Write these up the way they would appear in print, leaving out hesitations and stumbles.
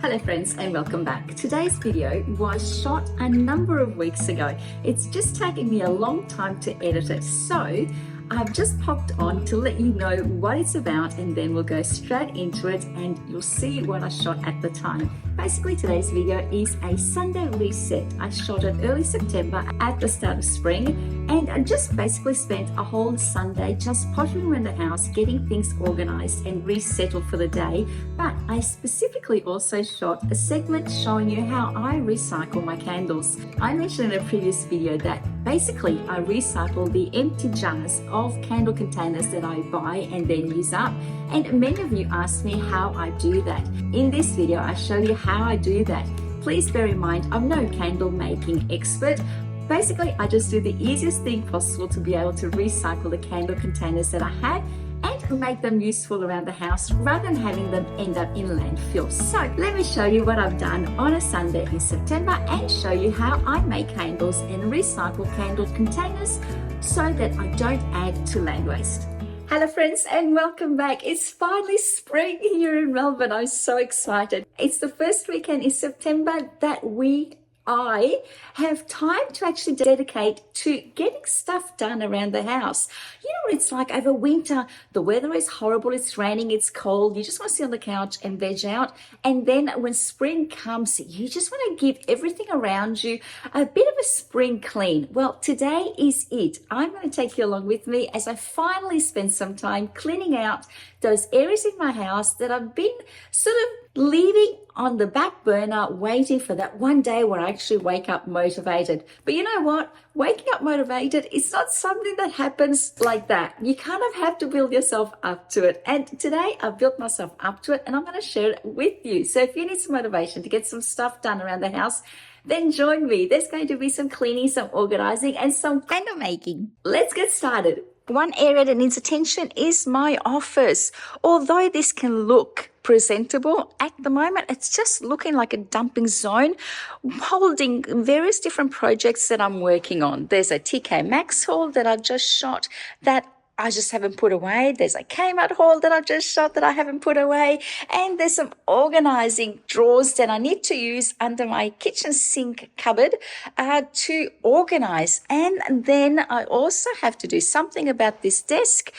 Hello friends and welcome back. Today's video was shot a number of weeks ago. It's just taken me a long time to edit it, so I've just popped on to let you know what it's about, and then we'll go straight into it and you'll see what I shot at the time. Basically, today's video is a Sunday reset. I shot it early September at the start of spring, and I just basically spent a whole Sunday just pottering around the house, getting things organized and resettled for the day. But I specifically also shot a segment showing you how I recycle my candles. I mentioned in a previous video that basically I recycle the empty jars of candle containers that I buy and then use up, and many of you asked me how I do that. In this video I show you how I do that. Please bear in mind I'm no candle making expert. Basically I just do the easiest thing possible to be able to recycle the candle containers that I have and make them useful around the house rather than having them end up in landfill. So let me show you what I've done on a Sunday in September and show you how I make candles and recycle candle containers so that I don't add to land waste. Hello friends and welcome back. It's finally spring here in Melbourne. I'm so excited. It's the first weekend in September that I have time to actually dedicate to getting stuff done around the house. You know what it's like over winter, the weather is horrible, it's raining, it's cold, you just want to sit on the couch and veg out. And then when spring comes, you just want to give everything around you a bit of a spring clean. Well, today is it. I'm going to take you along with me as I finally spend some time cleaning out those areas in my house that I've been sort of leaving on the back burner, waiting for that one day where I actually wake up motivated. But you know what? Waking up motivated is not something that happens like that. You kind of have to build yourself up to it. And today I've built myself up to it and I'm going to share it with you. So if you need some motivation to get some stuff done around the house, then join me. There's going to be some cleaning, some organizing, and some candle making. Let's get started. One area that needs attention is my office. Although this can look presentable, at the moment it's just looking like a dumping zone holding various different projects that I'm working on. There's a Maxx Haul that I just shot that I just haven't put away. There's a Kmart Haul that I just shot that I haven't put away. And there's some organizing drawers that I need to use under my kitchen sink cupboard to organize. And then I also have to do something about this desk.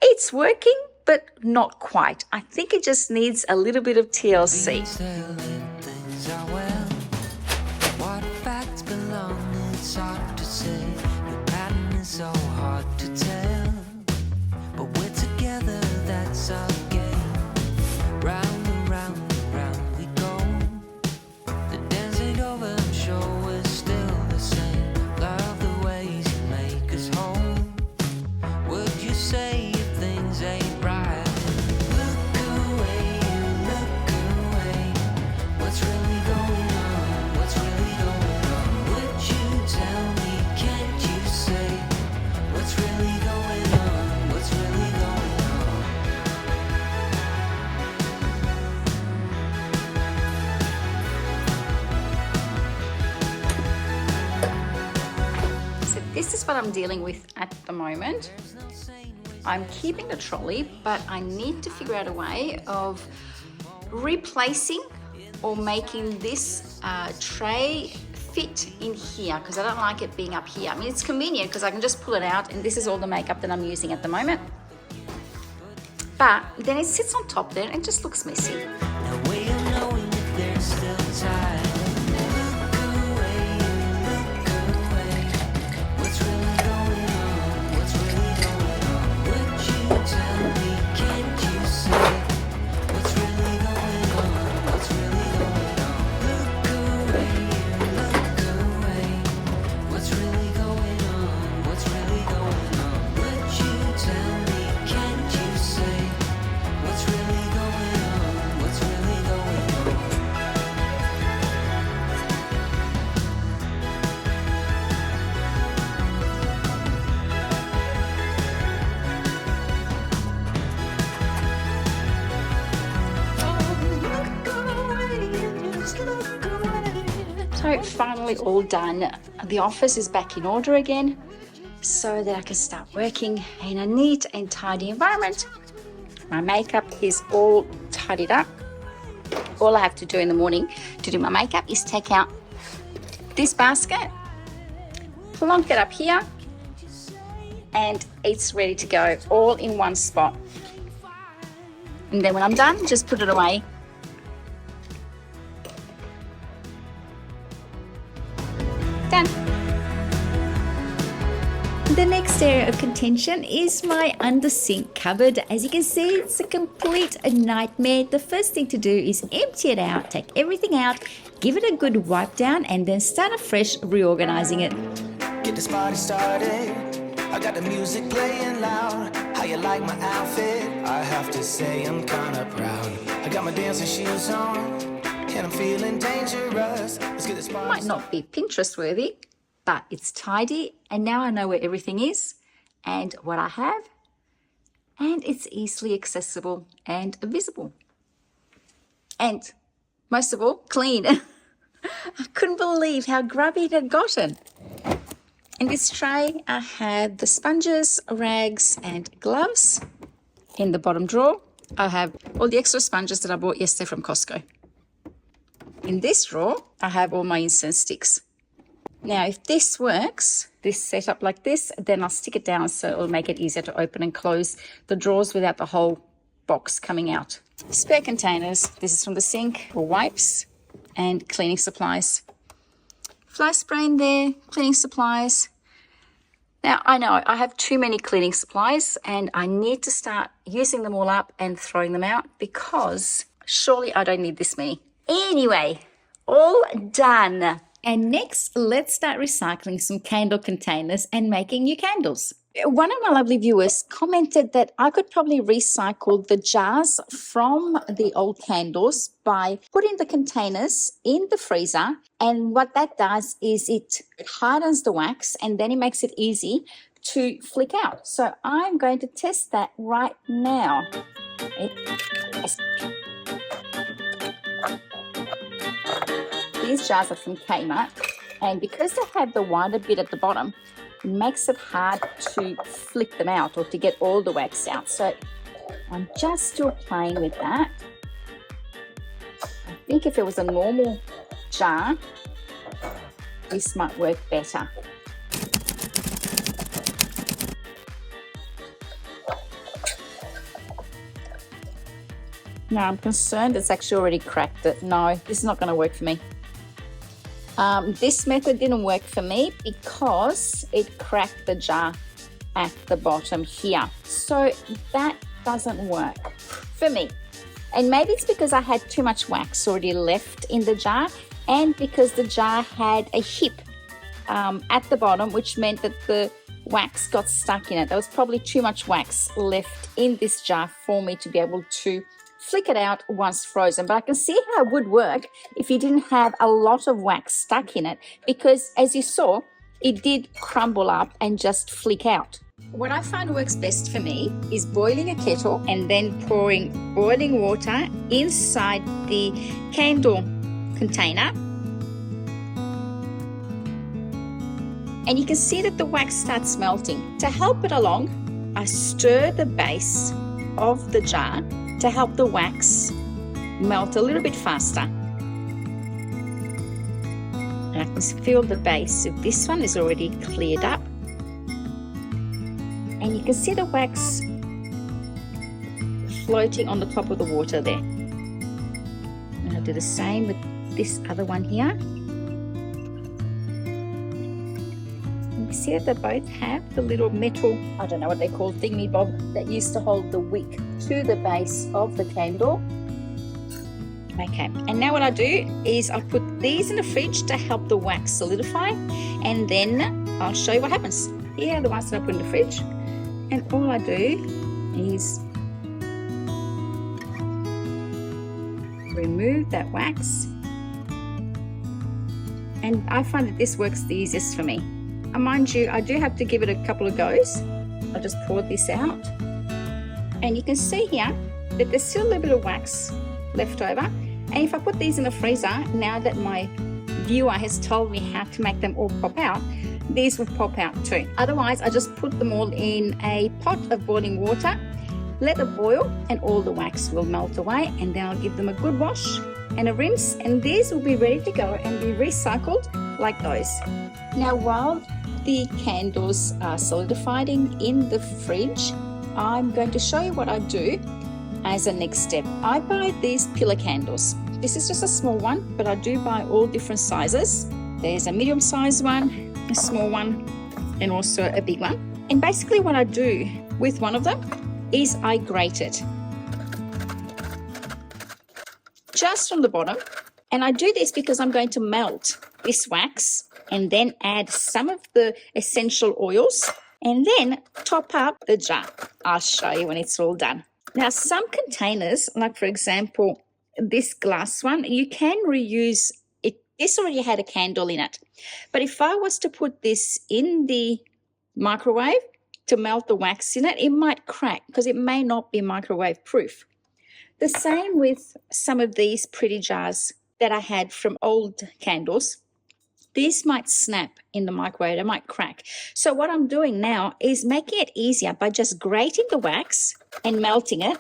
It's working, but not quite. I think it just needs a little bit of TLC. What facts belong, it's hard to say. Your pattern is so hard to tell. But we're together, that's our game. Round and round and round we go. The dance ain't over, I'm sure we're still the same. Love the ways you make us whole. Would you say if things ain't right? Look away, what's really going on? What's really going on? Would you tell me, can't you say what's really going on? What's really going on? So this is what I'm dealing with at the moment. I'm keeping the trolley, but I need to figure out a way of replacing or making this tray fit in here, because I don't like it being up here. I mean, it's convenient because I can just pull it out and this is all the makeup that I'm using at the moment. But then it sits on top there and it just looks messy. No way of knowing if there's still time. So finally all done. The office is back in order again so that I can start working in a neat and tidy environment. My makeup is all tidied up. all I have to do in the morning to do my makeup is take out this basket, plonk it up here, and it's ready to go all in one spot. And then when I'm done, just put it away. Done. The next area of contention is my undersink cupboard. As you can see, it's a complete nightmare. The first thing to do is empty it out, take everything out, give it a good wipe down, and then start afresh reorganizing it. Get this party started. I got the music playing loud. How you like my outfit? I have to say I'm kinda proud. I got my dancing shoes on, and I'm feeling dangerous. Let's get this party. Might not be Pinterest worthy, but it's tidy, and now I know where everything is and what I have, and it's easily accessible and visible. And most of all, clean. I couldn't believe how grubby it had gotten. In this tray, I have the sponges, rags, and gloves. In the bottom drawer, I have all the extra sponges that I bought yesterday from Costco. In this drawer, I have all my incense sticks. Now, if this works, this setup like this, then I'll stick it down so it'll make it easier to open and close the drawers without the whole box coming out. Spare containers. This is from the sink for wipes and cleaning supplies. Fly spray in there, cleaning supplies. Now, I know I have too many cleaning supplies and I need to start using them all up and throwing them out because surely I don't need this many. Anyway, all done. And next, let's start recycling some candle containers and making new candles. One of my lovely viewers commented that I could probably recycle the jars from the old candles by putting the containers in the freezer. And what that does is it hardens the wax and then it makes it easy to flick out. So I'm going to test that right now. These jars are from Kmart, and because they have the wider bit at the bottom, it makes it hard to flick them out or to get all the wax out. So I'm just still playing with that. I think if it was a normal jar, this might work better. Now I'm concerned it's actually already cracked it. No, this is not going to work for me. This method didn't work for me because it cracked the jar at the bottom here. So that doesn't work for me. And maybe it's because I had too much wax already left in the jar and because the jar had a hip at the bottom, which meant that the wax got stuck in it. There was probably too much wax left in this jar for me to be able to flick it out once frozen. But I can see how it would work if you didn't have a lot of wax stuck in it because, as you saw, it did crumble up and just flick out. What I find works best for me is boiling a kettle and then pouring boiling water inside the candle container. And you can see that the wax starts melting. To help it along, I stir the base of the jar to help the wax melt a little bit faster. And I can feel the base of this one is already cleared up. And you can see the wax floating on the top of the water there. And I'll do the same with this other one here. You see that they both have the little metal, I don't know what they call, thingy bob that used to hold the wick to the base of the candle. Okay, and now what I do is I put these in the fridge to help the wax solidify, and then I'll show you what happens. Here are the ones that I put in the fridge, and all I do is remove that wax, and I find that this works the easiest for me. And mind you, I do have to give it a couple of goes. I'll just pour this out. And you can see here that there's still a little bit of wax left over. And if I put these in the freezer, now that my viewer has told me how to make them all pop out, these will pop out too. Otherwise, I just put them all in a pot of boiling water Let them boil and all the wax will melt away, and then I'll give them a good wash and a rinse, and these will be ready to go and be recycled like those. Now while the candles are solidifying in the fridge, I'm going to show you what I do as a next step. I buy these pillar candles. This is just a small one, but I do buy all different sizes. There's a medium sized one, a small one, and also a big one. And basically what I do with one of them is I grate it just on the bottom. And I do this because I'm going to melt this wax and then add some of the essential oils and then top up the jar. I'll show you when it's all done. Now, some containers, like for example, this glass one, you can reuse it. This already had a candle in it. But if I was to put this in the microwave to melt the wax in it, it might crack because it may not be microwave proof. The same with some of these pretty jars that I had from old candles. These might snap in the microwave, they might crack. So what I'm doing now is making it easier by just grating the wax and melting it.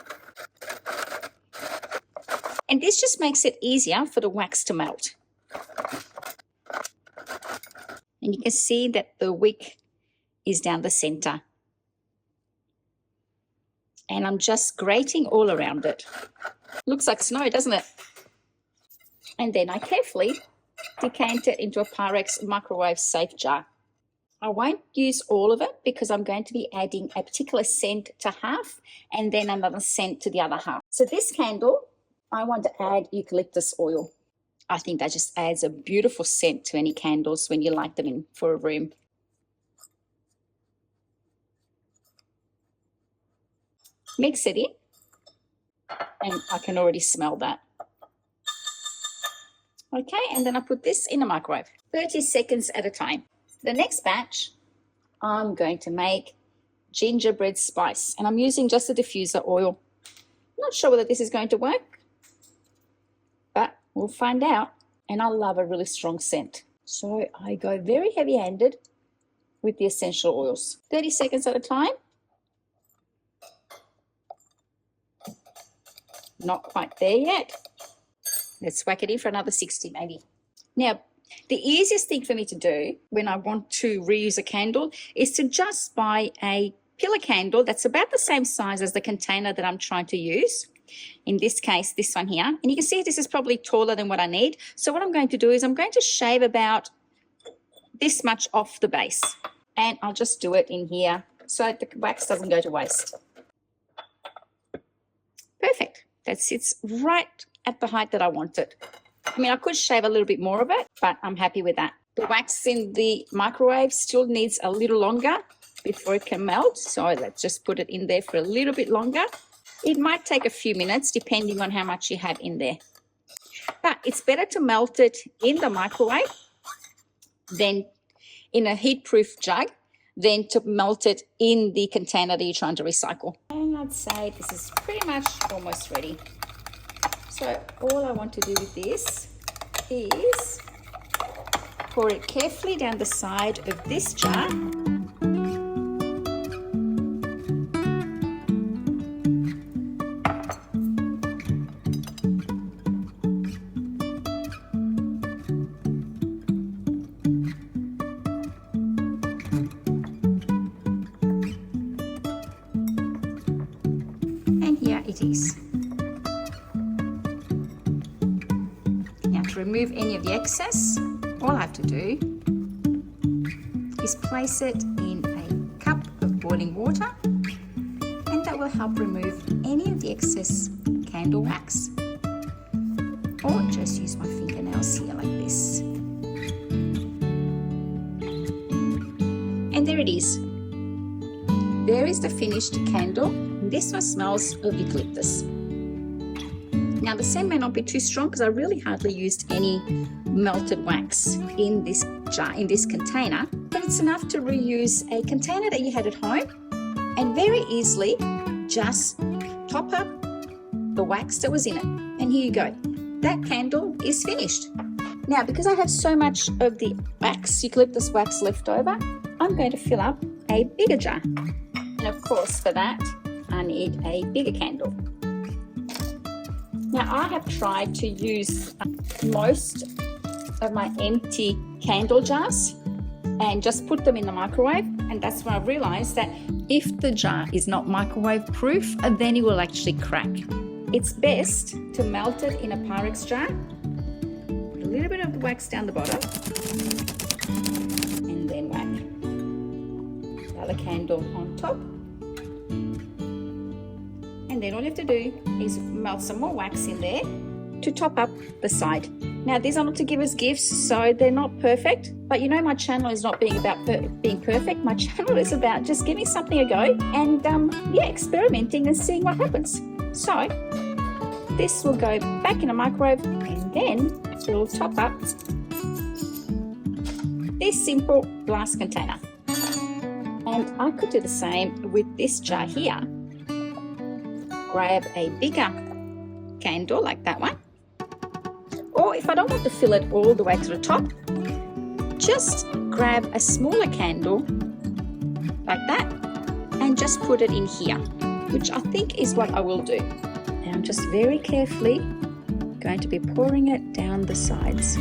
And this just makes it easier for the wax to melt. And you can see that the wick is down the center. And I'm just grating all around it. Looks like snow, doesn't it? And then I carefully decant it into a Pyrex microwave safe jar. I won't use all of it because I'm going to be adding a particular scent to half and then another scent to the other half. So this candle, I want to add eucalyptus oil. I think that just adds a beautiful scent to any candles when you light them in for a room. Mix it in, and I can already smell that. Okay, and then I put this in the microwave, 30 seconds at a time. The next batch, I'm going to make gingerbread spice, and I'm using just a diffuser oil. Not sure whether this is going to work, but we'll find out. And I love a really strong scent. So I go very heavy-handed with the essential oils, 30 seconds at a time. Not quite there yet. Let's whack it in for another 60 maybe. Now, the easiest thing for me to do when I want to reuse a candle is to just buy a pillar candle that's about the same size as the container that I'm trying to use. In this case, this one here. And you can see this is probably taller than what I need. So what I'm going to do is I'm going to shave about this much off the base. And I'll just do it in here so the wax doesn't go to waste. Perfect. That sits right at the height that I want it. I mean, I could shave a little bit more of it, but I'm happy with that. The wax in the microwave still needs a little longer before it can melt. So let's just put it in there for a little bit longer. It might take a few minutes depending on how much you have in there. But it's better to melt it in the microwave than in a heat-proof jug than to melt it in the container that you're trying to recycle. And I'd say this is pretty much almost ready. So all I want to do with this is pour it carefully down the side of this jar. Here it is. Now to remove any of the excess, all I have to do is place it in a cup of boiling water, and that will help remove any of the excess candle wax. Or just use my fingernails here like this. And there it is. There is the finished candle. This one smells of eucalyptus. Now the scent may not be too strong because I really hardly used any melted wax in this jar, in this container, but it's enough to reuse a container that you had at home and very easily just top up the wax that was in it. And here you go. That candle is finished. Now, because I have so much of the wax, eucalyptus wax left over, I'm going to fill up a bigger jar. And of course, for that, I need a bigger candle. Now I have tried to use most of my empty candle jars and just put them in the microwave, and that's when I realized that if the jar is not microwave proof, then it will actually crack. It's best to melt it in a Pyrex jar, put a little bit of the wax down the bottom, and then whack the other candle on top. And then all you have to do is melt some more wax in there to top up the side. Now these are not to give us gifts, so they're not perfect, but you know my channel is not being about being perfect. My channel is about just giving something a go and experimenting and seeing what happens. So this will go back in a microwave, and then it will top up this simple glass container. And I could do the same with this jar here. Grab a bigger candle like that one, or if I don't want to fill it all the way to the top, just grab a smaller candle like that and just put it in here, which I think is what I will do. And I'm just very carefully going to be pouring it down the sides.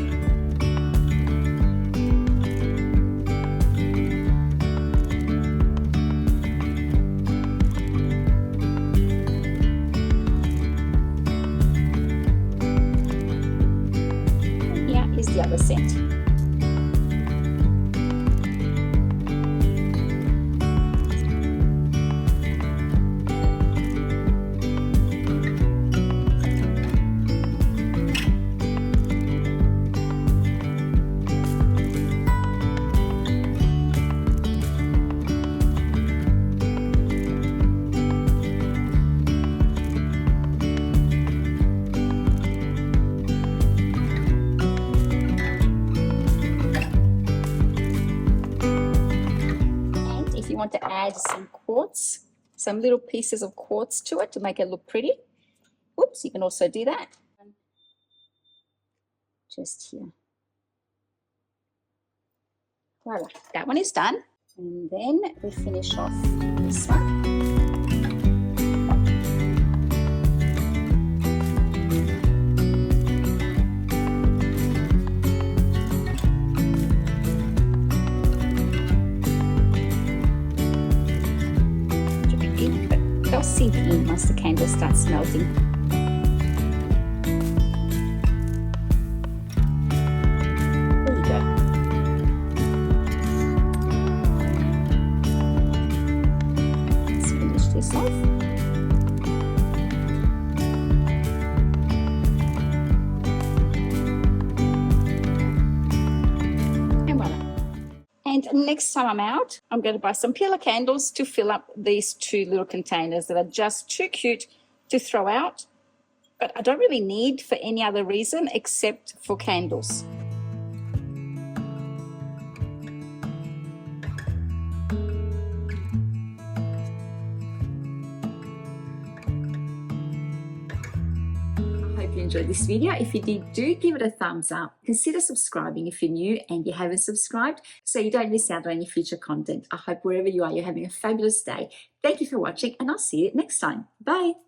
The other set. Want to add some quartz, some little pieces of quartz to it to make it look pretty. Oops, you can also do that. Just here. Voila, that one is done. And then we finish off this one. They'll sink in once the candle starts melting. There you go. Let's finish this off. And voila. And next time I'm out, I'm going to buy some peeler candles to fill up these two little containers that are just too cute to throw out, but I don't really need for any other reason except for candles. You enjoyed this video. If you did, do give it a thumbs up. Consider subscribing if you're new and you haven't subscribed so you don't miss out on any future content. I hope wherever you are, you're having a fabulous day. Thank you for watching, and I'll see you next time. Bye.